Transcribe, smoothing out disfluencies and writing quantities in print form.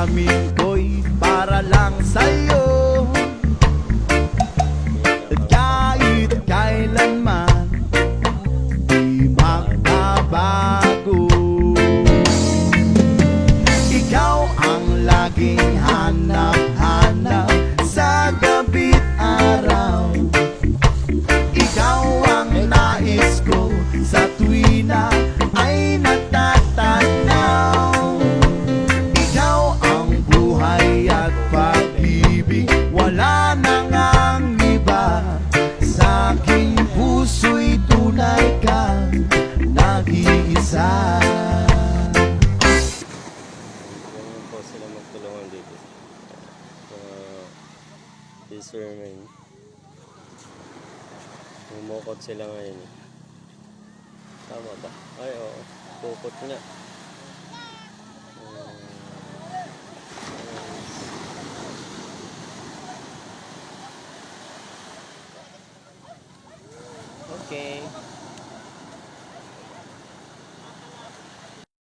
damdamin ko'y para lang sa'yo. At kahit kailanman di magbabago. Ikaw ang laging hanap-hanap sa gabi't araw. Ikaw ang nais ko sa tuwina ay natatanaw. Ikaw ang buhay at pag-ibig, wala nang ang iba. Sa aking puso'y tunay kang nag-iisa. Ganyan po sila magtulungan dito. Fishermen. Mumukot sila ngayon. Tama ba? Ay, oo. Pukot nga. Okay.